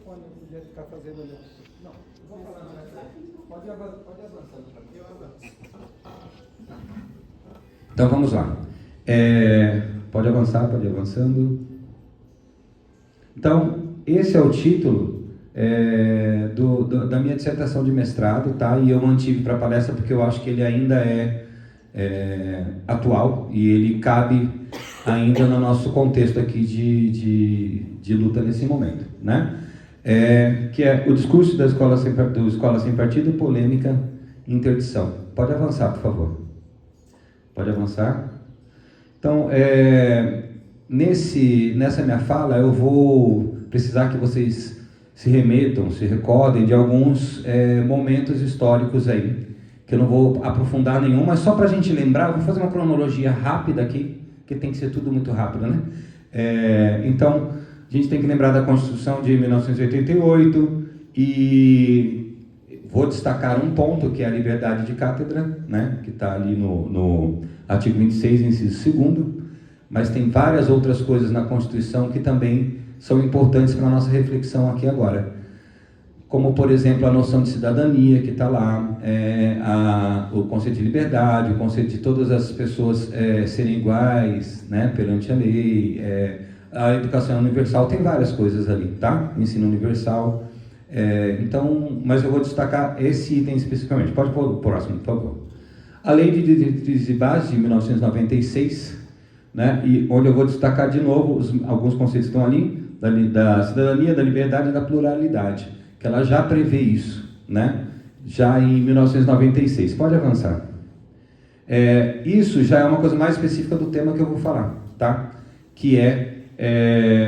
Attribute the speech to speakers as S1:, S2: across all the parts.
S1: microfone, eu podia ficar fazendo ali. Não, eu vou falar mais. Pode avançar. Eu avanço.
S2: Então vamos lá. Pode avançar, pode ir avançando. Então, esse é o título da minha dissertação de mestrado, tá? E eu mantive para a palestra porque eu acho que ele ainda é atual e ele cabe ainda no nosso contexto aqui de luta nesse momento, né? Que é o discurso do Escola Sem Partido, polêmica e interdição. Pode avançar, por favor. Pode avançar. Então, nessa minha fala, eu vou precisar que vocês se remetam, se recordem de alguns momentos históricos aí, que eu não vou aprofundar nenhum, mas só para a gente lembrar, eu vou fazer uma cronologia rápida aqui, que tem que ser tudo muito rápido, né? Então, a gente tem que lembrar da Constituição de 1988 e vou destacar um ponto, que é a liberdade de cátedra, né? Que está ali no artigo 26, inciso 2º, mas tem várias outras coisas na Constituição que também são importantes para a nossa reflexão aqui agora. Como, por exemplo, a noção de cidadania, que está lá, o conceito de liberdade, o conceito de todas as pessoas serem iguais, né, perante a lei, a educação universal, tem várias coisas ali, tá? Ensino universal. Então, mas eu vou destacar esse item especificamente. Pode pôr o próximo, por favor. A Lei de Diretrizes e Bases de 1996, né, e onde eu vou destacar de novo alguns conceitos que estão ali, da cidadania, da liberdade e da pluralidade, que ela já prevê isso, né? Já em 1996. Pode avançar. Isso já é uma coisa mais específica do tema que eu vou falar, tá? Que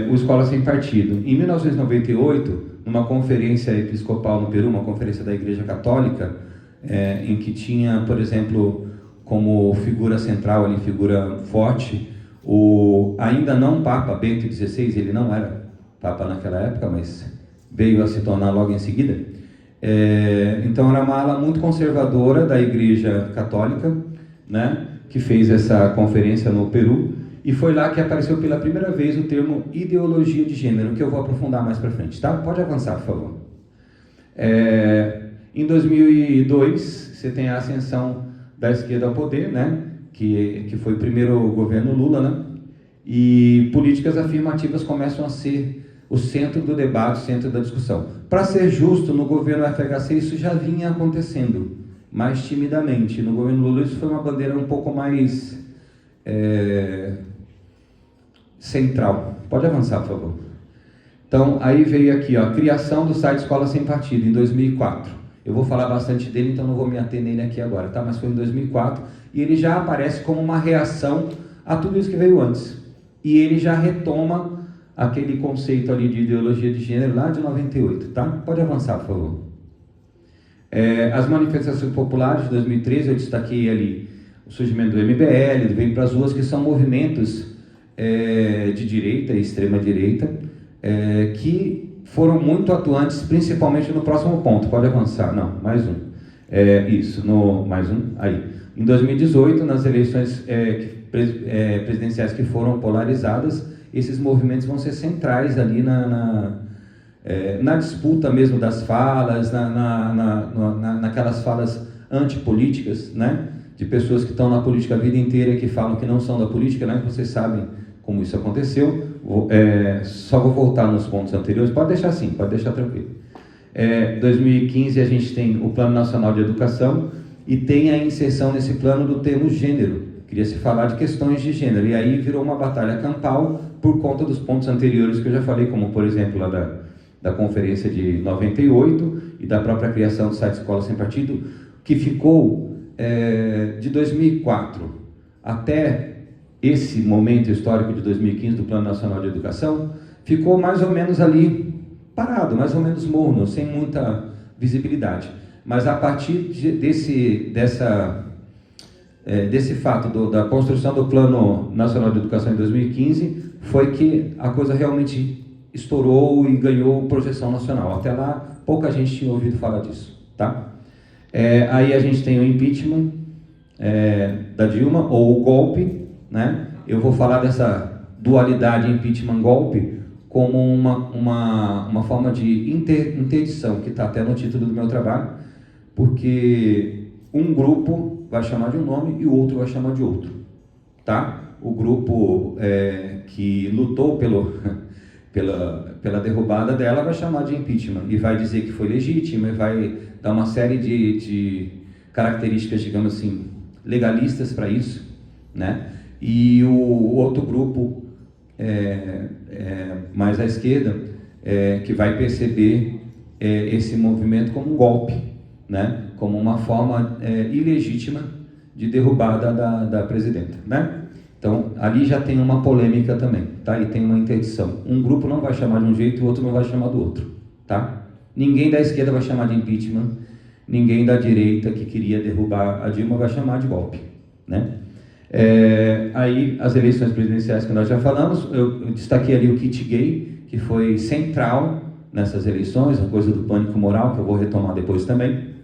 S2: o Escola Sem Partido. Em 1998, numa conferência episcopal no Peru, uma conferência da Igreja Católica, em que tinha, por exemplo, como figura central ali, figura forte, o ainda não Papa Bento XVI, ele não era Papa naquela época, mas veio a se tornar logo em seguida. Então era uma ala muito conservadora da Igreja Católica, né, que fez essa conferência no Peru, e foi lá que apareceu pela primeira vez o termo ideologia de gênero, que eu vou aprofundar mais para frente, tá? Pode avançar, por favor. Em 2002, você tem a ascensão da esquerda ao poder, né, que foi o primeiro governo Lula, né, e políticas afirmativas começam a ser o centro do debate, o centro da discussão. Para ser justo, no governo FHC isso já vinha acontecendo, mais timidamente. No governo Lula isso foi uma bandeira um pouco mais central. Pode avançar, por favor. Então, aí veio aqui, ó, a criação do site Escola Sem Partido, em 2004. Eu vou falar bastante dele, então não vou me ater nele aqui agora, tá? Mas foi em 2004, e ele já aparece como uma reação a tudo isso que veio antes. E ele já retoma aquele conceito ali de ideologia de gênero lá de 98, tá? Pode avançar, por favor. As manifestações populares de 2013, eu destaquei ali o surgimento do MBL, do Vem Pras Ruas, que são movimentos de direita e extrema-direita, que foram muito atuantes, principalmente no próximo ponto. Pode avançar. Não, mais um. Mais um. Aí. Em 2018, nas eleições presidenciais que foram polarizadas, esses movimentos vão ser centrais ali na disputa mesmo das falas, naquelas falas antipolíticas, né? De pessoas que estão na política a vida inteira e que falam que não são da política, né? Vocês sabem como isso aconteceu. Só vou voltar nos pontos anteriores. Pode deixar assim, pode deixar tranquilo. 2015 a gente tem o Plano Nacional de Educação e tem a inserção nesse plano do termo gênero. Queria se falar de questões de gênero, e aí virou uma batalha campal por conta dos pontos anteriores que eu já falei, como por exemplo lá da conferência de 98 e da própria criação do site Escola Sem Partido, que ficou de 2004 até esse momento histórico de 2015 do Plano Nacional de Educação, ficou mais ou menos ali parado, mais ou menos morno, sem muita visibilidade. Mas a partir desse fato da construção do Plano Nacional de Educação em 2015, foi que a coisa realmente estourou e ganhou projeção nacional. Até lá, pouca gente tinha ouvido falar disso, tá? Aí a gente tem o impeachment da Dilma, ou o golpe, né? Eu vou falar dessa dualidade impeachment-golpe como uma forma de interdição, que está até no título do meu trabalho, porque um grupo vai chamar de um nome e o outro vai chamar de outro, tá? O grupo que lutou pela derrubada dela vai chamar de impeachment e vai dizer que foi legítima e vai dar uma série de características, digamos assim, legalistas para isso, né? E o outro grupo mais à esquerda que vai perceber esse movimento como um golpe, né? Como uma forma ilegítima de derrubada da presidenta, né? Então, ali já tem uma polêmica também, tá? E tem uma interdição. Um grupo não vai chamar de um jeito e o outro não vai chamar do outro, tá? Ninguém da esquerda vai chamar de impeachment, ninguém da direita que queria derrubar a Dilma vai chamar de golpe, né? Aí, as eleições presidenciais que nós já falamos, eu destaquei ali o kit gay, que foi central nessas eleições, a coisa do pânico moral, que eu vou retomar depois também.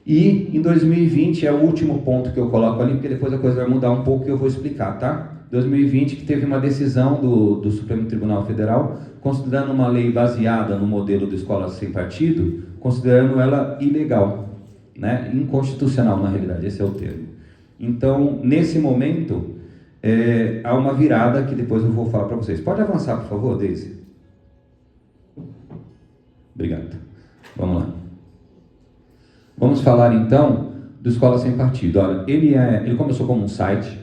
S2: E em 2020 é o último ponto que eu coloco ali, porque depois a coisa vai mudar um pouco e eu vou explicar, tá? 2020 que teve uma decisão do Supremo Tribunal Federal, considerando uma lei baseada no modelo de escola sem partido, considerando ela ilegal, né? Inconstitucional, na realidade, esse é o termo. Então, nesse momento, há uma virada que depois eu vou falar para vocês. Pode avançar, por favor, Deise? Obrigado. Vamos lá. Vamos falar então do Escola Sem Partido. Olha, ele começou como um site.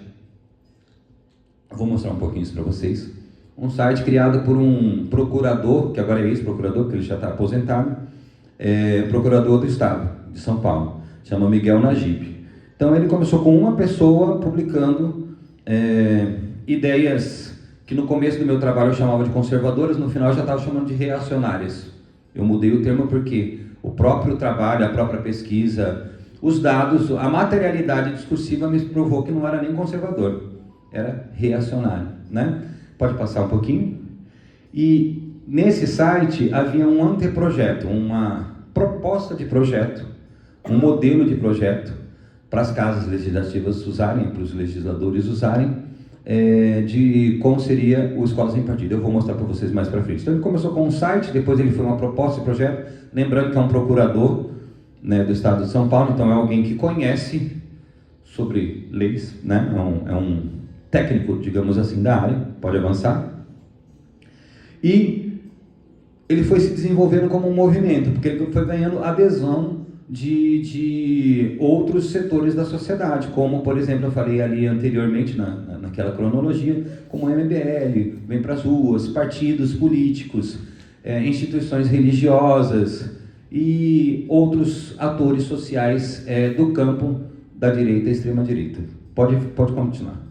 S2: Vou mostrar um pouquinho isso para vocês. Um site criado por um procurador, que agora é ex-procurador, porque ele já está aposentado, procurador do Estado de São Paulo, chama Miguel Najib. Então ele começou com uma pessoa publicando ideias que no começo do meu trabalho eu chamava de conservadoras, no final eu já estava chamando de reacionárias. Eu mudei o termo porque o próprio trabalho, a própria pesquisa, os dados, a materialidade discursiva me provou que não era nem conservador, era reacionário, né? Pode passar um pouquinho? E nesse site havia um anteprojeto, uma proposta de projeto, um modelo de projeto para as casas legislativas usarem, para os legisladores usarem, de como seria o Escola Sem Partido. Eu vou mostrar para vocês mais para frente. Então ele começou com um site, depois ele foi uma proposta de projeto, lembrando que é um procurador, né, do Estado de São Paulo, então é alguém que conhece sobre leis, né? É um técnico, digamos assim, da área. Pode avançar. E ele foi se desenvolvendo como um movimento, porque ele foi ganhando adesão de outros setores da sociedade, como, por exemplo, eu falei ali anteriormente, naquela cronologia, como o MBL, vem para as ruas, partidos políticos, instituições religiosas e outros atores sociais do campo da direita e extrema-direita. Pode continuar.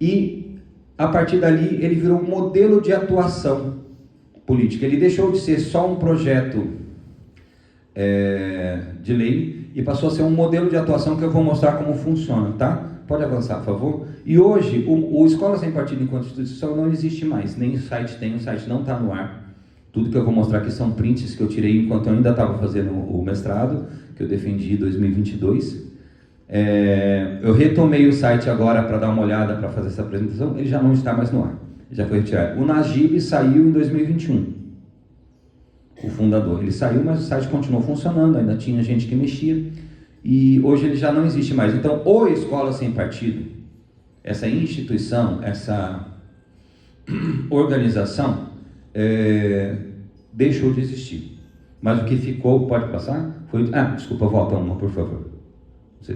S2: E, a partir dali, ele virou um modelo de atuação política. Ele deixou de ser só um projeto de lei e passou a ser um modelo de atuação que eu vou mostrar como funciona, tá? Pode avançar, por favor. E hoje, o Escola Sem Partido enquanto instituição não existe mais, nem o site tem, o site não está no ar. Tudo que eu vou mostrar aqui são prints que eu tirei enquanto eu ainda estava fazendo o mestrado, que eu defendi em 2022. Eu retomei o site agora para dar uma olhada, para fazer essa apresentação, ele já não está mais no ar, já foi retirado. O Najib saiu em 2021. O fundador, ele saiu, mas o site continuou funcionando, ainda tinha gente que mexia, e hoje ele já não existe mais. Então, o Escola Sem Partido, essa instituição, essa organização, deixou de existir. Mas o que ficou, pode passar? Desculpa, volta uma, por favor.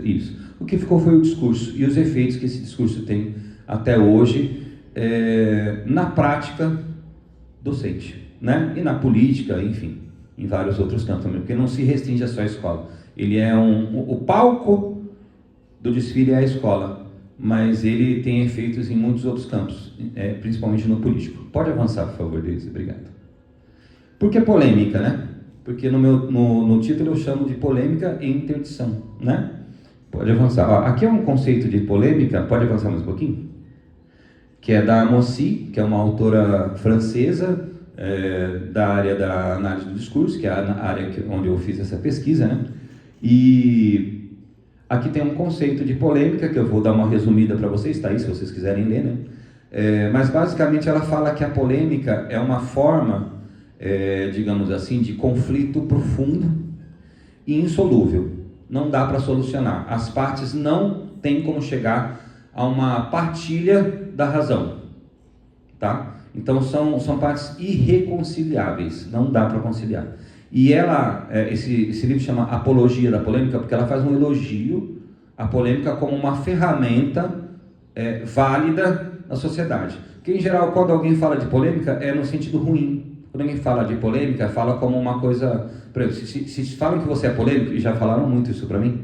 S2: Isso. O que ficou foi o discurso, e os efeitos que esse discurso tem até hoje, na prática docente, né? E na política, enfim, em vários outros campos também, porque não se restringe a só a escola. Ele é o palco do desfile é a escola, mas ele tem efeitos em muitos outros campos, principalmente no político. Pode avançar, por favor, Deise, obrigado. Por que polêmica, né? Porque no título eu chamo de polêmica e interdição, né? Pode avançar. Aqui é um conceito de polêmica, pode avançar mais um pouquinho? Que é da Mossi, que é uma autora francesa, da área da análise do discurso, que é a área onde eu fiz essa pesquisa, né? E aqui tem um conceito de polêmica, que eu vou dar uma resumida para vocês, tá aí, se vocês quiserem ler, né? Mas basicamente ela fala que a polêmica é uma forma, digamos assim, de conflito profundo e insolúvel. Não dá para solucionar. As partes não têm como chegar a uma partilha da razão, tá? Então são partes irreconciliáveis, não dá para conciliar. E ela, esse livro chama Apologia da Polêmica, porque ela faz um elogio à polêmica como uma ferramenta válida na sociedade. Porque em geral, quando alguém fala de polêmica, é no sentido ruim. Quando alguém fala de polêmica, fala como uma coisa... Por exemplo, se falam que você é polêmico, e já falaram muito isso para mim,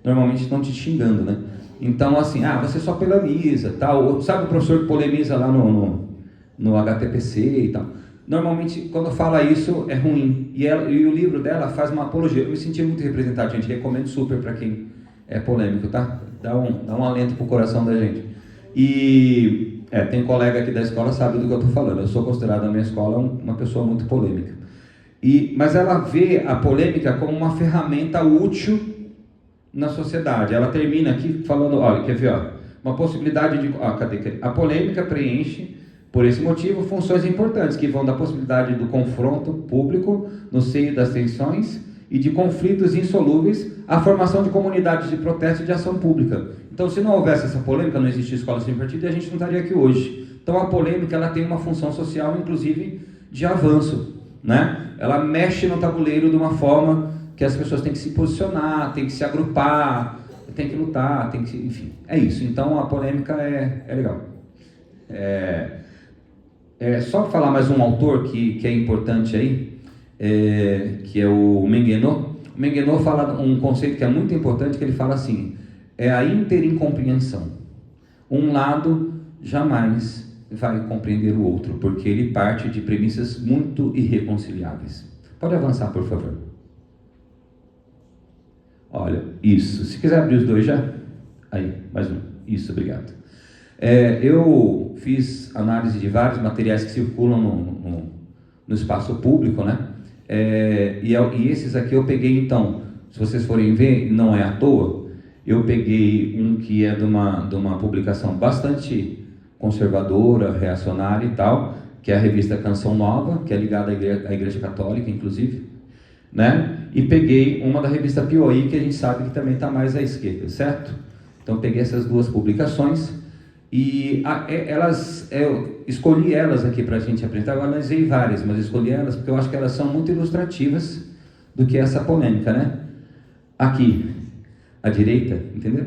S2: normalmente estão te xingando, né? Então, assim, você só polemiza, tal. Sabe o professor que polemiza lá no HTPC e tal? Normalmente, quando fala isso, é ruim. E o livro dela faz uma apologia. Eu me senti muito representado, gente. Recomendo super para quem é polêmico, tá? Dá um alento pro coração da gente. E tem colega aqui da escola sabe do que eu estou falando. Eu sou considerado na minha escola uma pessoa muito polêmica. Mas ela vê a polêmica como uma ferramenta útil na sociedade. Ela termina aqui falando, olha, quer ver, uma possibilidade de... cadê? A polêmica preenche, por esse motivo, funções importantes que vão da possibilidade do confronto público no seio das tensões e de conflitos insolúveis à formação de comunidades de protesto e de ação pública. Então, se não houvesse essa polêmica, não existia escola sem partido e a gente não estaria aqui hoje. Então, a polêmica ela tem uma função social, inclusive, de avanço, né? Ela mexe no tabuleiro de uma forma que as pessoas têm que se posicionar, têm que se agrupar, têm que lutar, enfim, é isso. Então, a polêmica é legal. Só falar mais um autor que é importante aí, que é o Menguenot. O Menguenot fala um conceito que é muito importante, que ele fala assim, é a interincompreensão. Um lado jamais vai compreender o outro, porque ele parte de premissas muito irreconciliáveis. Pode avançar, por favor. Olha, isso. Se quiser abrir os dois já. Aí, mais um. Isso, obrigado. Eu fiz análise de vários materiais que circulam no espaço público, né? E esses aqui eu peguei, então, se vocês forem ver, não é à toa, eu peguei um que é de uma publicação bastante conservadora, reacionária e tal, que é a revista Canção Nova, que é ligada à Igreja Católica, inclusive, né? E peguei uma da revista Piauí, que a gente sabe que também está mais à esquerda, certo? Então peguei essas duas publicações e eu escolhi elas aqui para a gente apresentar. Eu analisei várias, mas escolhi elas porque eu acho que elas são muito ilustrativas do que é essa polêmica, né? Aqui, à direita, entendeu?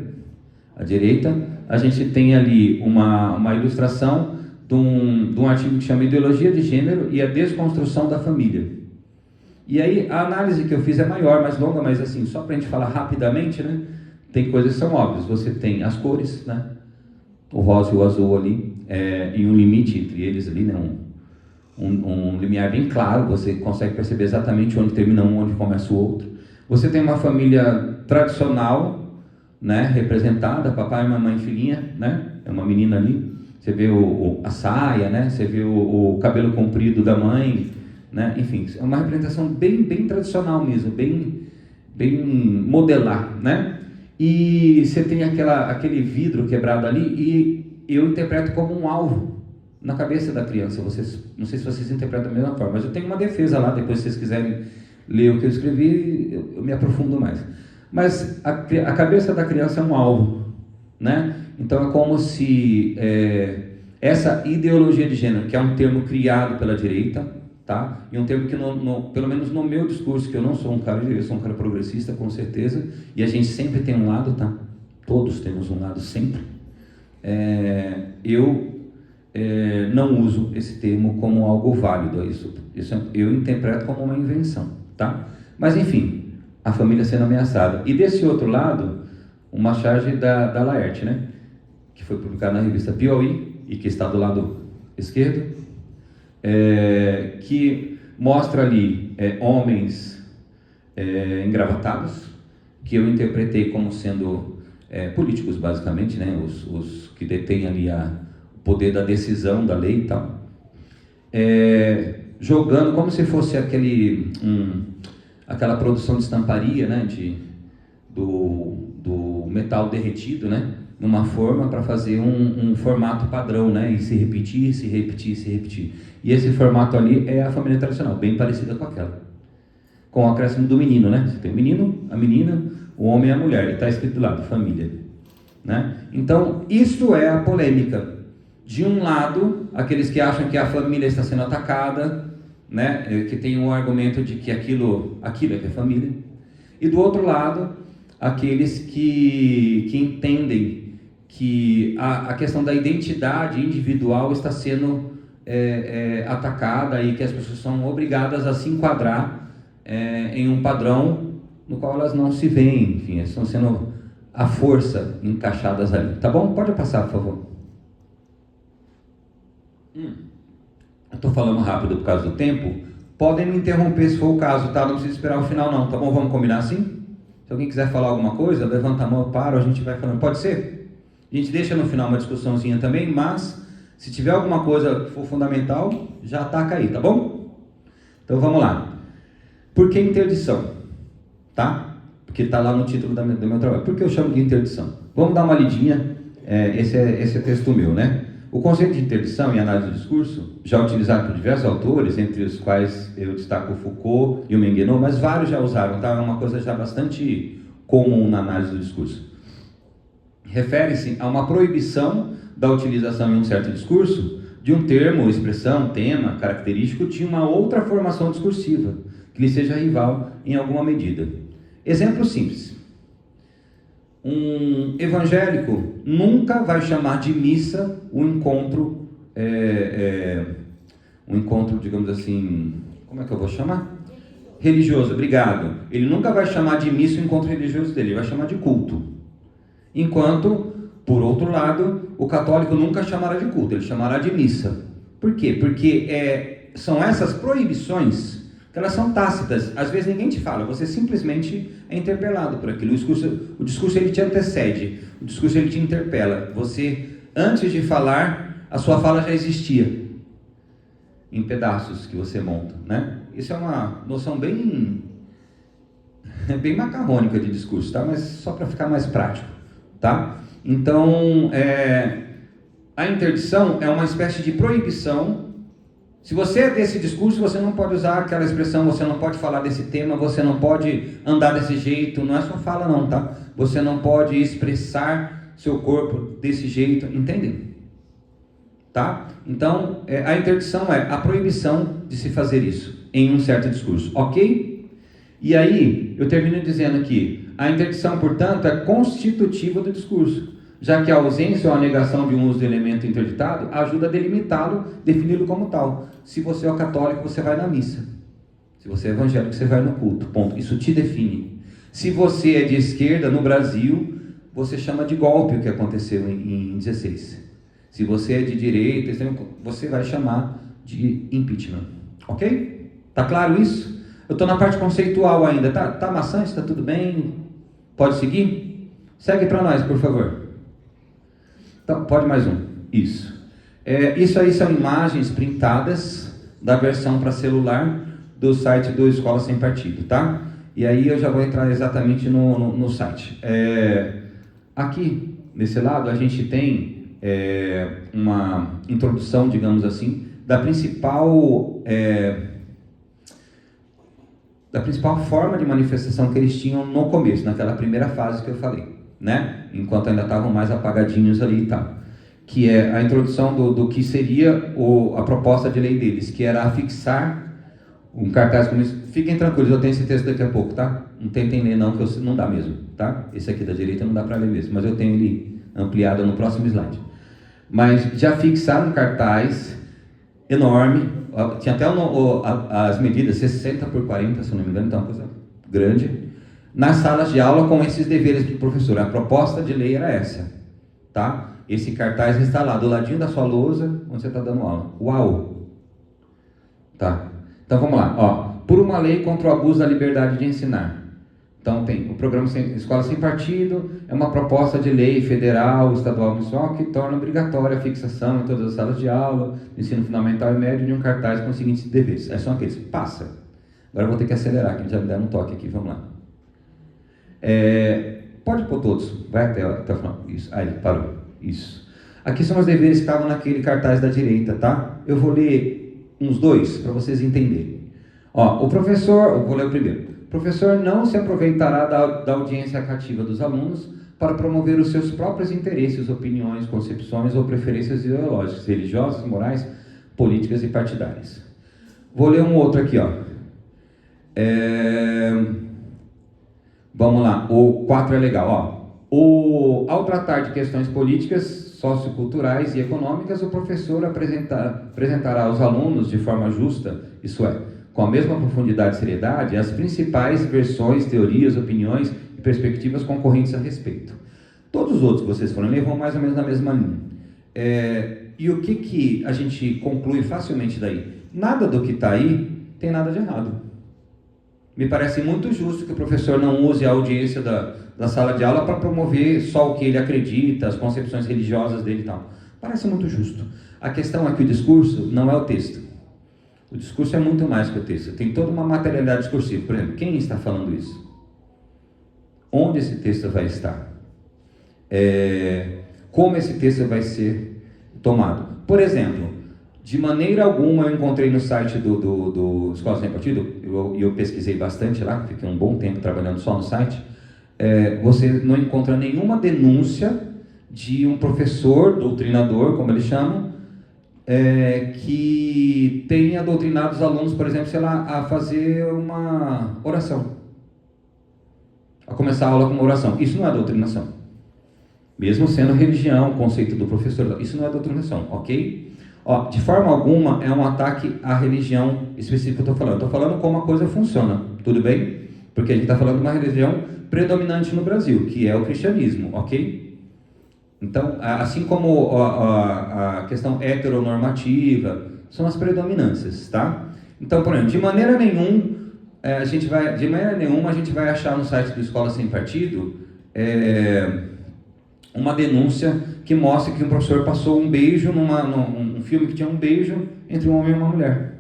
S2: À direita, a gente tem ali uma ilustração de um artigo que chama Ideologia de Gênero e a Desconstrução da Família. E aí, a análise que eu fiz é maior, mais longa, mas assim, só para a gente falar rapidamente, né? Tem coisas que são óbvias. Você tem as cores, né? O rosa e o azul ali, e um limite entre eles ali, né? Um limiar bem claro, você consegue perceber exatamente onde termina um, onde começa o outro. Você tem uma família tradicional, né? Representada, papai, mamãe, filhinha, né? É uma menina ali. Você vê a saia, né? Você vê o cabelo comprido da mãe, né? Enfim, é uma representação bem tradicional mesmo, bem modelar, né? E você tem aquele vidro quebrado ali e eu interpreto como um alvo na cabeça da criança. Não sei se vocês interpretam da mesma forma, mas eu tenho uma defesa lá, depois se vocês quiserem ler o que eu escrevi, eu me aprofundo mais. Mas a cabeça da criança é um alvo, né? Então é como se essa ideologia de gênero, que é um termo criado pela direita, tá? E um termo que, pelo menos no meu discurso, que eu não sou um cara de direita, eu sou um cara progressista, com certeza, e a gente sempre tem um lado, tá? Todos temos um lado, sempre. Eu não uso esse termo como algo válido, isso eu interpreto como uma invenção, tá? Mas, enfim, a família sendo ameaçada. E desse outro lado, uma charge da Laerte, né? Que foi publicada na revista Piauí, e que está do lado esquerdo, que mostra ali homens engravatados, que eu interpretei como sendo políticos, basicamente, né? Os que detêm ali o poder da decisão da lei e tal, jogando como se fosse aquela produção de estamparia, né? Do metal derretido, né? numa forma para fazer um formato padrão, né? E se repetir, se repetir, se repetir. E esse formato ali é a família tradicional, bem parecida com aquela. Com o acréscimo do menino, né? Você tem o menino, a menina, o homem e a mulher. E está escrito do lado, família. Né? Então, isso é a polêmica. De um lado, aqueles que acham que a família está sendo atacada, né? Que tem um argumento de que aquilo é que é família. E do outro lado, aqueles que entendem que a questão da identidade individual está sendo atacada e que as pessoas são obrigadas a se enquadrar em um padrão no qual elas não se veem, enfim, estão sendo à força encaixadas ali. Tá bom? Pode passar, por favor. Eu estou falando rápido por causa do tempo. Podem me interromper se for o caso, tá? Não precisa esperar o final não, tá bom? Vamos combinar assim? Se alguém quiser falar alguma coisa, levanta a mão, eu paro, a gente vai falando. Pode ser? A gente deixa no final uma discussãozinha também, mas se tiver alguma coisa que for fundamental, já ataca aí, tá bom? Então vamos lá. Por que interdição? Tá? Porque está lá no título do meu trabalho. Por que eu chamo de interdição? Vamos dar uma lidinha. Esse é texto meu, né? O conceito de interdição em análise do discurso, já utilizado por diversos autores, entre os quais eu destaco o Foucault e o Menguenot, mas vários já usaram, tá? É uma coisa já bastante comum na análise do discurso. Refere-se a uma proibição da utilização em um certo discurso de um termo, expressão, tema, característico de uma outra formação discursiva, que lhe seja rival em alguma medida. Exemplo simples. Um evangélico nunca vai chamar de missa um encontro, digamos assim, como é que eu vou chamar? Religioso, obrigado. Ele nunca vai chamar de missa o encontro religioso dele, ele vai chamar de culto. Enquanto, por outro lado, o católico nunca chamará de culto, ele chamará de missa. Por quê? Porque são essas proibições que elas são tácitas. Às vezes ninguém te fala, você simplesmente é interpelado por aquilo. O discurso ele te antecede, o discurso ele te interpela. Você, antes de falar, a sua fala já existia em pedaços que você monta, né? Isso é uma noção bem macarrônica de discurso, tá? Mas só para ficar mais prático, tá? Então, a interdição é uma espécie de proibição. Se você é desse discurso, você não pode usar aquela expressão, você não pode falar desse tema, você não pode andar desse jeito, não é só fala não, tá? Você não pode expressar seu corpo desse jeito, entendem? Tá? Então, a interdição é a proibição de se fazer isso em um certo discurso, ok? E aí, eu termino dizendo que a interdição, portanto, é constitutiva do discurso, já que a ausência ou a negação de um uso do elemento interditado ajuda a delimitá-lo, defini-lo como tal. Se você é católico, você vai na missa. Se você é evangélico, você vai no culto. Ponto. Isso te define. Se você é de esquerda, no Brasil, você chama de golpe o que aconteceu em 16. Se você é de direita, você vai chamar de impeachment. Ok? Tá claro isso? Eu estou na parte conceitual ainda. Tá maçante? Está tudo bem? Pode seguir? Segue para nós, por favor. Então, pode mais um. Isso. Isso aí são imagens printadas da versão para celular do site do Escola Sem Partido, tá? E aí eu já vou entrar exatamente no site. Aqui, nesse lado, a gente tem uma introdução, digamos assim, da principal forma de manifestação que eles tinham no começo, naquela primeira fase que eu falei, né? Enquanto ainda estavam mais apagadinhos ali e tal, que é a introdução do que seria a proposta de lei deles, que era afixar um cartaz como isso. Fiquem tranquilos, eu tenho esse texto daqui a pouco, tá? Não tentem ler não, que não dá mesmo, tá? Esse aqui da direita não dá para ler mesmo, mas eu tenho ele ampliado no próximo slide. Mas já fixaram um cartaz enorme, tinha até as medidas 60 por 40, se não me engano, então é uma coisa grande, nas salas de aula com esses deveres do professor. A proposta de lei era essa, tá? Esse cartaz está lá do ladinho da sua lousa, onde você está dando aula. Uau! Tá? Então vamos lá. Ó, por uma lei contra o abuso da liberdade de ensinar. Então tem o programa Escola Sem Partido, é uma proposta de lei federal, estadual, municipal, que torna obrigatória a fixação em todas as salas de aula, ensino fundamental e médio, de um cartaz com os seguintes deveres. São aqueles. Passa. Agora eu vou ter que acelerar, que já me deram um toque aqui, vamos lá. Pode pôr todos, vai até o final. Isso, aí, parou. Isso. Aqui são os deveres que estavam naquele cartaz da direita, tá? Eu vou ler uns dois para vocês entenderem. Ó, o professor, eu vou ler o primeiro. O professor não se aproveitará da audiência cativa dos alunos para promover os seus próprios interesses, opiniões, concepções ou preferências ideológicas, religiosas, morais, políticas e partidárias. Vou ler um outro aqui, ó. Vamos lá, o 4 é legal, ó. Ao tratar de questões políticas, socioculturais e econômicas, o professor apresentará aos alunos de forma justa, isso é, com a mesma profundidade e seriedade, as principais versões, teorias, opiniões e perspectivas concorrentes a respeito. Todos os outros que vocês foram ler vão mais ou menos na mesma linha. E o que a gente conclui facilmente daí? Nada do que está aí tem nada de errado. Me parece muito justo que o professor não use a audiência da sala de aula para promover só o que ele acredita, as concepções religiosas dele e tal. Parece muito justo. A questão é que o discurso não é o texto. O discurso é muito mais que o texto. Tem toda uma materialidade discursiva. Por exemplo, quem está falando isso? Onde esse texto vai estar? Como esse texto vai ser tomado? Por exemplo, de maneira alguma eu encontrei no site do Escola Sem Partido, e eu pesquisei bastante lá, fiquei um bom tempo trabalhando só no site, você não encontra nenhuma denúncia de um professor, doutrinador, como eles chamam, que tenha doutrinado os alunos, por exemplo, sei lá, a fazer uma oração. A começar a aula com uma oração. Isso não é doutrinação. Mesmo sendo religião, o conceito do professor, isso não é doutrinação, ok? Ó, de forma alguma é um ataque à religião específica que eu estou falando. Estou falando como a coisa funciona, tudo bem? Porque a gente está falando de uma religião predominante no Brasil, que é o cristianismo, ok? Então, assim como a questão heteronormativa, são as predominâncias, tá? Então, por exemplo, de maneira nenhuma a gente vai achar no site do Escola Sem Partido uma denúncia que mostra que um professor passou um beijo num filme que tinha um beijo entre um homem e uma mulher.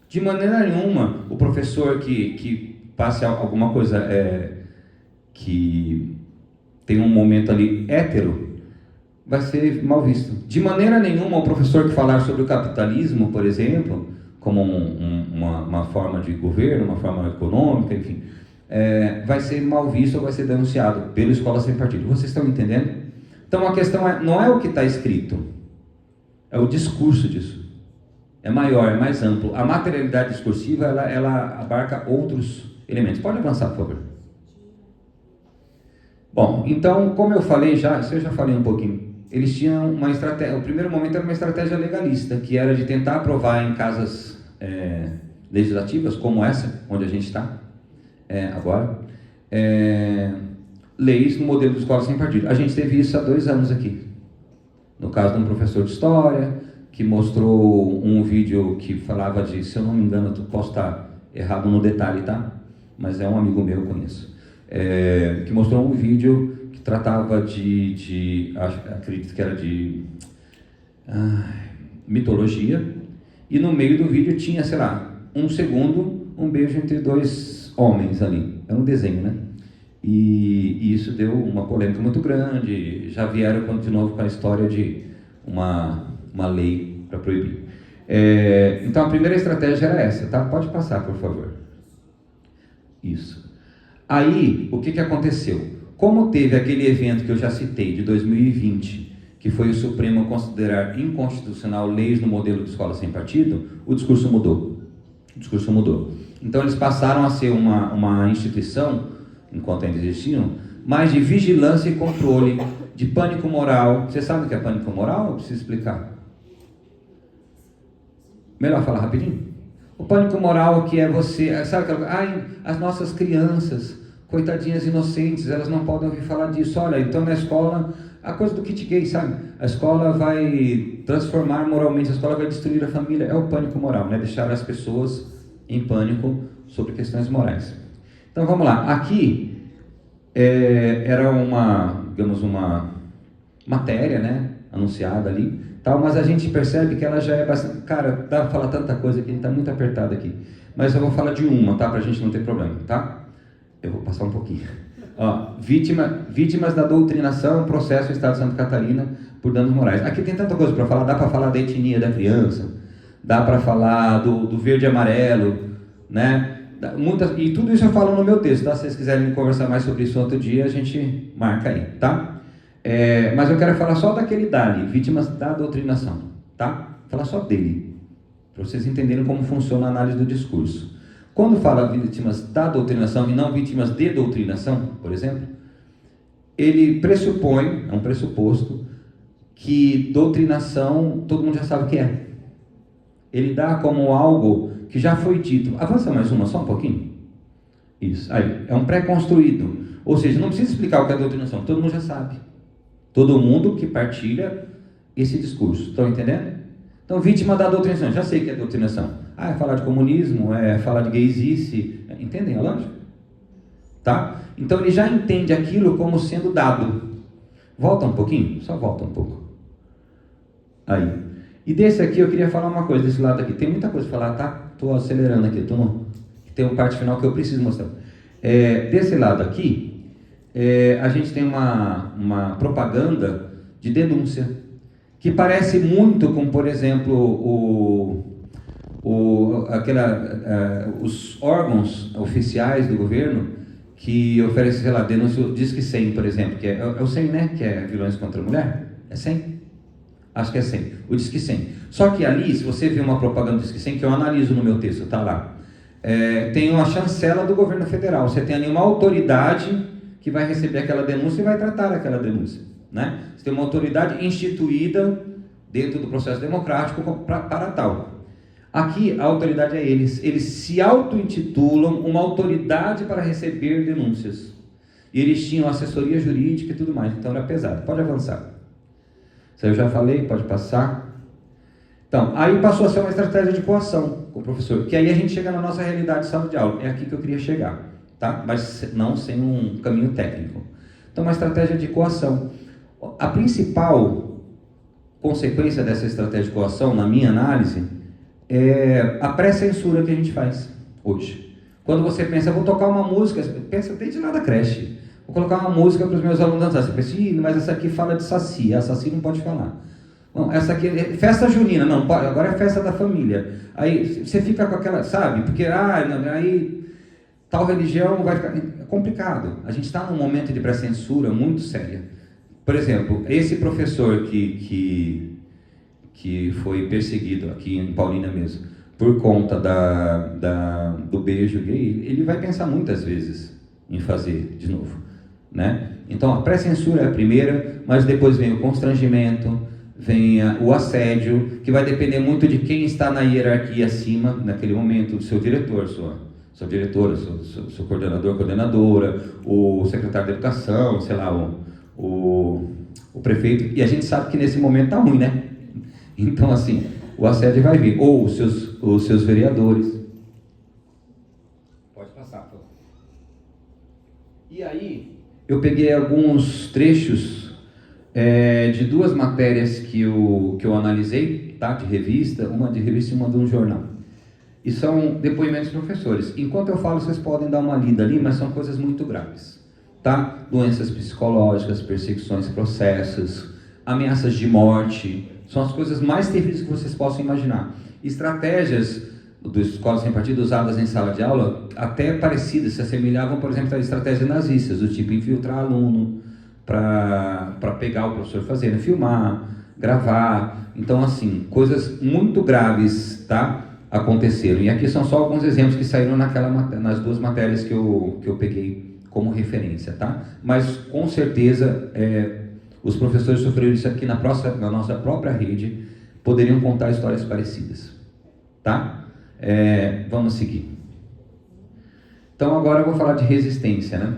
S2: De maneira nenhuma, o professor que passe alguma coisa que tem um momento ali hétero vai ser mal visto. De maneira nenhuma, o professor que falar sobre o capitalismo, por exemplo, como uma forma de governo, uma forma econômica, enfim, vai ser mal visto ou vai ser denunciado pela Escola Sem Partido. Vocês estão entendendo? Então a questão não é o que está escrito, é o discurso disso. É maior, é mais amplo. A materialidade discursiva, ela abarca outros elementos. Pode avançar, por favor. Bom, então, como eu falei isso eu já falei um pouquinho. Eles tinham uma estratégia, o primeiro momento era uma estratégia legalista, que era de tentar aprovar em casas legislativas, como essa, onde a gente está agora, leis no modelo de escola sem partido. A gente teve isso há 2 anos aqui. No caso de um professor de história, que mostrou um vídeo que falava de, se eu não me engano, eu posso estar errado no detalhe, tá? Mas é um amigo meu, eu conheço. Que mostrou um vídeo que tratava acredito que era de mitologia, e no meio do vídeo tinha, sei lá, 1 segundo, um beijo entre 2 homens ali. Era um desenho, né? E isso deu uma polêmica muito grande. Já vieram de novo com a história de uma lei para proibir. Então a primeira estratégia era essa, tá? Pode passar, por favor. Isso. Aí, o que aconteceu? Como teve aquele evento que eu já citei, de 2020, que foi o Supremo considerar inconstitucional leis no modelo de escola sem partido, o discurso mudou. Então eles passaram a ser uma instituição, enquanto ainda existiam, mais de vigilância e controle, de pânico moral. Você sabe o que é pânico moral? Eu preciso explicar. Melhor falar rapidinho? O pânico moral que é você... Sabe aquela... as nossas crianças, coitadinhas inocentes, elas não podem ouvir falar disso. Olha, então na escola... A coisa do kit gay, sabe? A escola vai transformar moralmente, a escola vai destruir a família. É o pânico moral, né? Deixar as pessoas em pânico sobre questões morais. Então vamos lá. Aqui era digamos, uma matéria, né? Anunciada ali, tal, mas a gente percebe que ela já é bastante... Cara, dá para falar tanta coisa aqui, a gente está muito apertado aqui. Mas eu vou falar de uma, tá? Para a gente não ter problema, tá? Eu vou passar um pouquinho. Ó, vítimas da doutrinação, processo do Estado de Santa Catarina por danos morais. Aqui tem tanta coisa para falar, dá para falar da etnia da criança, dá para falar do verde e amarelo, né? E tudo isso eu falo no meu texto, tá? Se vocês quiserem conversar mais sobre isso outro dia, a gente marca aí, tá? Mas eu quero falar só daquele dali, vítimas da doutrinação, tá? Falar só dele, para vocês entenderem como funciona a análise do discurso. Quando fala vítimas da doutrinação e não vítimas de doutrinação, por exemplo, ele pressupõe, é um pressuposto, que doutrinação todo mundo já sabe o que é. Ele dá como algo que já foi dito. Avança mais uma, só um pouquinho. Isso, aí, é um pré-construído. Ou seja, não precisa explicar o que é doutrinação, todo mundo já sabe. Todo mundo que partilha esse discurso, estão entendendo? Então, vítima da doutrinação, já sei o que é doutrinação. É falar de comunismo, é falar de gaysice, entendem a lógica? Tá? Então, ele já entende aquilo como sendo dado. Volta um pouquinho, só volta um pouco. Aí. E desse aqui eu queria falar uma coisa, desse lado aqui. Tem muita coisa para falar, tá? Estou acelerando aqui, tem uma parte final que eu preciso mostrar. Desse lado aqui, a gente tem uma propaganda de denúncia, que parece muito com, por exemplo, os órgãos oficiais do governo que oferecem, sei lá, denúncia, o Disque 100, por exemplo, que é o 100, né? Que é violência contra a mulher. É 100? Acho que é 100. O Disque 100. Só que ali, se você ver uma propaganda do Disque 100, que eu analiso no meu texto, tá lá, tem uma chancela do governo federal. Você tem ali uma autoridade que vai receber aquela denúncia e vai tratar aquela denúncia, né? Você tem uma autoridade instituída dentro do processo democrático para tal. Aqui, a autoridade é eles. Eles se auto-intitulam uma autoridade para receber denúncias. E eles tinham assessoria jurídica e tudo mais. Então, era pesado. Pode avançar. Isso aí eu já falei, pode passar. Então, aí passou a ser uma estratégia de coação com o professor. Que aí a gente chega na nossa realidade de sala de aula. É aqui que eu queria chegar, tá? Mas não sem um caminho técnico. Então, uma estratégia de coação. A principal consequência dessa estratégia de coação, na minha análise, é a pré-censura que a gente faz hoje. Quando você pensa, vou tocar uma música, pensa desde lá da creche, vou colocar uma música para os meus alunos dançar. Você pensa, mas essa aqui fala de saci, a saci não pode falar. Bom, essa aqui é festa junina, não, pode, agora é festa da família. Aí você fica com aquela, sabe, porque aí tal religião vai ficar... É complicado. A gente está num momento de pré-censura muito séria. Por exemplo, esse professor que foi perseguido aqui em Paulínia mesmo, por conta do beijo gay, ele vai pensar muitas vezes em fazer de novo, né? Então a pré-censura é a primeira, mas depois vem o constrangimento, vem o assédio, que vai depender muito de quem está na hierarquia acima, naquele momento, do seu diretor, sua diretora, seu coordenador, coordenadora, o secretário de educação, sei lá, o prefeito, e a gente sabe que nesse momento tá ruim, né? Então, assim, o assédio vai vir, ou os seus vereadores. Pode passar, por favor. E aí, eu peguei alguns trechos de duas matérias que eu analisei, tá? De revista, uma de revista e uma de um jornal. E são depoimentos de professores. Enquanto eu falo, vocês podem dar uma lida ali, mas são coisas muito graves, tá? Doenças psicológicas, perseguições, processos, ameaças de morte, são as coisas mais terríveis que vocês possam imaginar. Estratégias dos escolas sem partido usadas em sala de aula, até parecidas, se assemelhavam, por exemplo, às estratégias nazistas, do tipo infiltrar aluno para pegar o professor fazendo, filmar, gravar. Então, assim, coisas muito graves, tá? Aconteceram. E aqui são só alguns exemplos que saíram nas duas matérias que eu peguei como referência, tá? Mas, com certeza, os professores sofreram isso aqui na nossa própria rede, poderiam contar histórias parecidas, tá? Vamos seguir. Então, agora eu vou falar de resistência, né?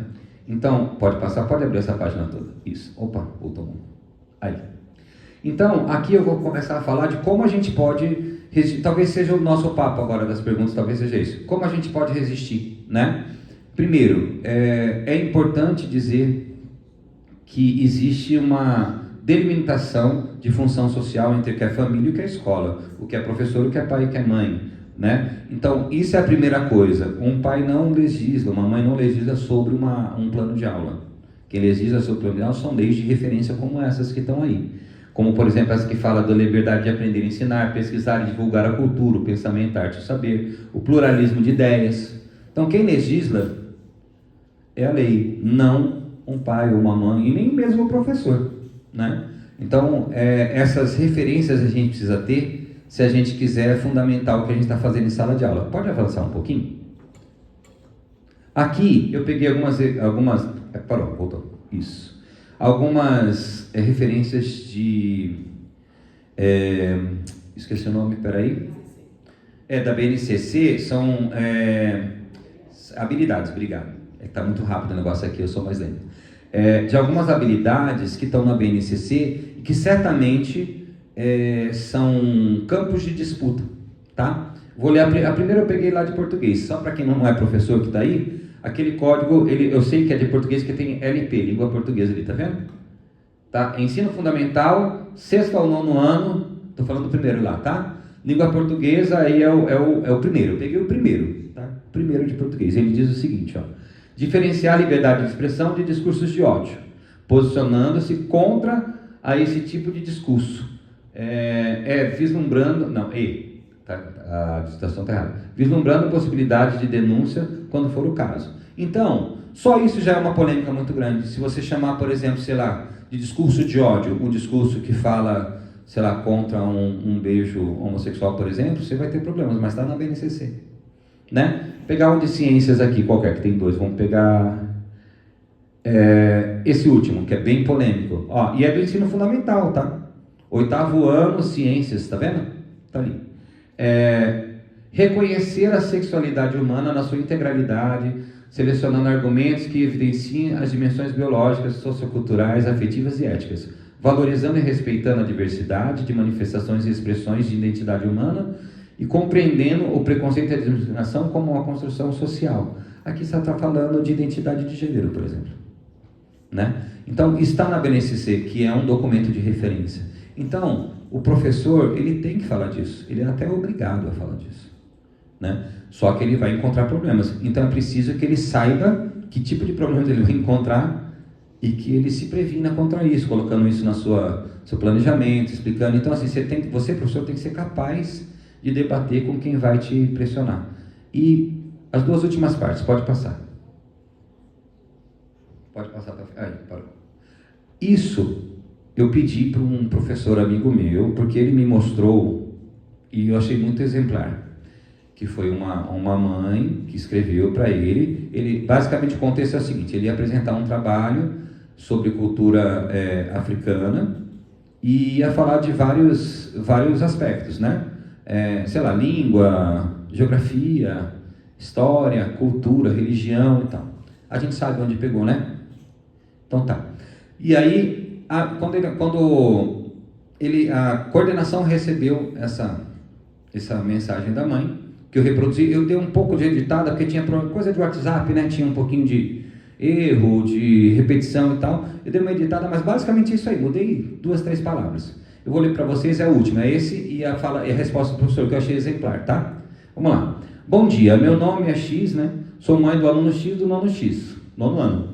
S2: Então, pode passar, pode abrir essa página toda. Isso. Opa, voltou. Aí. Então, aqui eu vou começar a falar de como a gente pode resistir. Talvez seja o nosso papo agora das perguntas, talvez seja isso. Como a gente pode resistir, né? Primeiro, é importante dizer que existe uma delimitação de função social entre o que é família e o que é escola, o que é professor, o que é pai e o que é mãe, né? Então, isso é a primeira coisa. Um pai não legisla, uma mãe não legisla sobre um plano de aula. Quem legisla sobre o plano de aula são leis de referência como essas que estão aí. Como, por exemplo, essa que fala da liberdade de aprender, ensinar, pesquisar e divulgar a cultura, o pensamento, a arte e o saber, o pluralismo de ideias. Então, quem legisla é a lei, não um pai ou uma mãe, e nem mesmo o professor, né? Então, essas referências a gente precisa ter se a gente quiser fundamentar o que a gente está fazendo em sala de aula. Pode avançar um pouquinho? Aqui eu peguei algumas parou, voltou. Isso. Algumas referências de... esqueci o nome, peraí. Da BNCC, são habilidades, obrigado. Está muito rápido o negócio aqui, eu sou mais lento. De algumas habilidades que estão na BNCC e que certamente são campos de disputa, tá? Vou ler a primeira, eu peguei lá de português, só para quem não é professor que está aí, aquele código, eu sei que é de português, que tem LP, língua portuguesa ali, tá vendo? Tá? Ensino fundamental, 6º ao 9º ano, estou falando do primeiro lá, tá? Língua portuguesa, aí é o primeiro, eu peguei o primeiro, tá? Primeiro de português, ele diz o seguinte, ó: diferenciar a liberdade de expressão de discursos de ódio, posicionando-se contra a esse tipo de discurso. Vislumbrando, não, a digitação está errada. Vislumbrando a possibilidade de denúncia quando for o caso. Então, só isso já é uma polêmica muito grande. Se você chamar, por exemplo, sei lá, de discurso de ódio, um discurso que fala, sei lá, contra um beijo homossexual, por exemplo, você vai ter problemas, mas está na BNCC, né? Pegar um de ciências aqui, qualquer, que tem 2, vamos pegar esse último, que é bem polêmico. Ó, e é do ensino fundamental, tá? 8º ano, ciências, tá vendo? Tá ali. Reconhecer a sexualidade humana na sua integralidade, selecionando argumentos que evidenciem as dimensões biológicas, socioculturais, afetivas e éticas, valorizando e respeitando a diversidade de manifestações e expressões de identidade humana e compreendendo o preconceito e a discriminação como uma construção social. Aqui você está falando de identidade de gênero, por exemplo, né? Então, está na BNCC, que é um documento de referência. Então, o professor, ele tem que falar disso, ele é até obrigado a falar disso, né? Só que ele vai encontrar problemas, então é preciso que ele saiba que tipo de problemas ele vai encontrar e que ele se previna contra isso, colocando isso no seu planejamento, explicando. Então, assim, você, professor, tem que ser capaz de debater com quem vai te pressionar. E as 2 últimas partes, pode passar. Pode passar para... Aí, parou. Isso eu pedi para um professor amigo meu, porque ele me mostrou, e eu achei muito exemplar, que foi uma mãe que escreveu para ele. Basicamente, o contexto é o seguinte: ele ia apresentar um trabalho sobre cultura africana e ia falar de vários aspectos, né? Sei lá, língua, geografia, história, cultura, religião e tal. A gente sabe onde pegou, né? Então tá. E aí, quando a coordenação recebeu essa mensagem da mãe, que eu reproduzi, eu dei um pouco de editada, porque tinha coisa de WhatsApp, né? Tinha um pouquinho de erro, de repetição e tal. Eu dei uma editada, mas basicamente isso aí, mudei 2, 3 palavras. Eu vou ler para vocês, é a última, é esse e a resposta do professor, que eu achei exemplar, tá? Vamos lá. Bom dia, meu nome é X, né? Sou mãe do aluno X do nono X, 9º ano.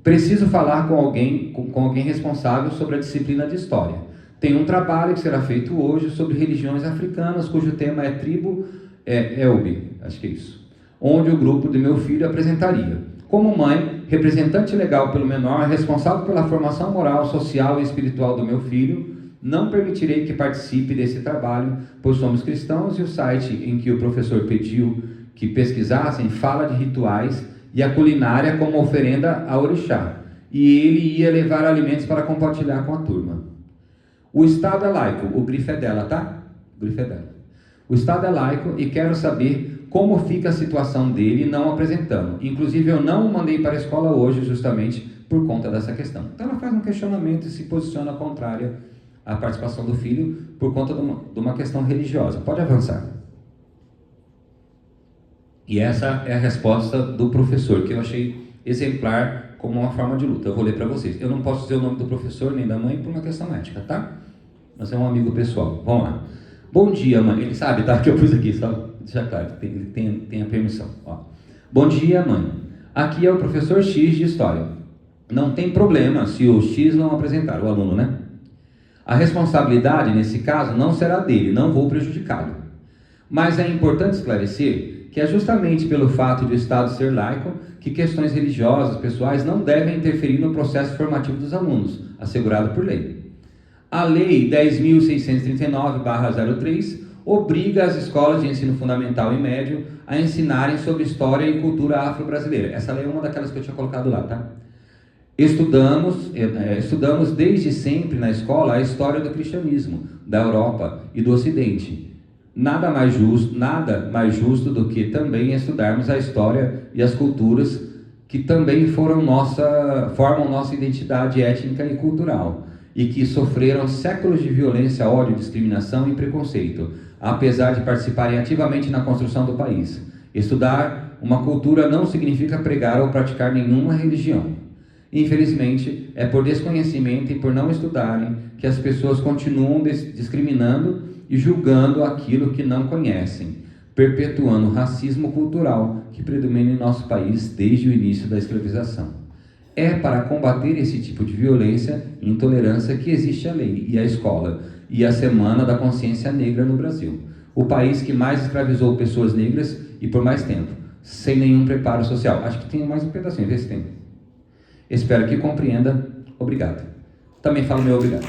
S2: Preciso falar com alguém responsável sobre a disciplina de História. Tem um trabalho que será feito hoje sobre religiões africanas, cujo tema é tribo Elbe, acho que é isso, onde o grupo de meu filho apresentaria. Como mãe, representante legal pelo menor, responsável pela formação moral, social e espiritual do meu filho, não permitirei que participe desse trabalho, pois somos cristãos e o site em que o professor pediu que pesquisassem fala de rituais e a culinária como oferenda a orixá, e ele ia levar alimentos para compartilhar com a turma. O Estado é laico, o grifo é dela, tá? O grifo é dela. O Estado é laico e quero saber como fica a situação dele não apresentando. Inclusive, eu não o mandei para a escola hoje justamente por conta dessa questão. Então, ela faz um questionamento e se posiciona contrária à participação do filho por conta de uma questão religiosa. Pode avançar. E essa é a resposta do professor, que eu achei exemplar como uma forma de luta. Eu vou ler para vocês. Eu não posso dizer o nome do professor nem da mãe por uma questão ética, tá? Mas é um amigo pessoal. Vamos lá. Bom dia, mãe. Ele sabe, tá? Que eu pus aqui, só deixar claro, tem a permissão. Ó. Bom dia, mãe. Aqui é o professor X de História. Não tem problema se o X não apresentar, o aluno, né? A responsabilidade, nesse caso, não será dele, não vou prejudicá-lo. Mas é importante esclarecer que é justamente pelo fato de o Estado ser laico que questões religiosas, pessoais, não devem interferir no processo formativo dos alunos, assegurado por lei. A Lei 10.639/03 obriga as escolas de ensino fundamental e médio a ensinarem sobre história e cultura afro-brasileira. Essa lei é uma daquelas que eu tinha colocado lá, tá? Estudamos desde sempre na escola a história do cristianismo, da Europa e do Ocidente. Nada mais justo do que também estudarmos a história e as culturas que também formam nossa identidade étnica e cultural e que sofreram séculos de violência, ódio, discriminação e preconceito, apesar de participarem ativamente na construção do país. Estudar uma cultura não significa pregar ou praticar nenhuma religião. Infelizmente, é por desconhecimento e por não estudarem que as pessoas continuam discriminando e julgando aquilo que não conhecem, perpetuando o racismo cultural que predomina em nosso país desde o início da escravização. É para combater esse tipo de violência e intolerância que existe a lei e a escola e a Semana da Consciência Negra no Brasil, o país que mais escravizou pessoas negras e por mais tempo, sem nenhum preparo social. Acho que tem mais um pedacinho, vê se tem. Espero que compreenda. Obrigado. Também falo meu obrigado.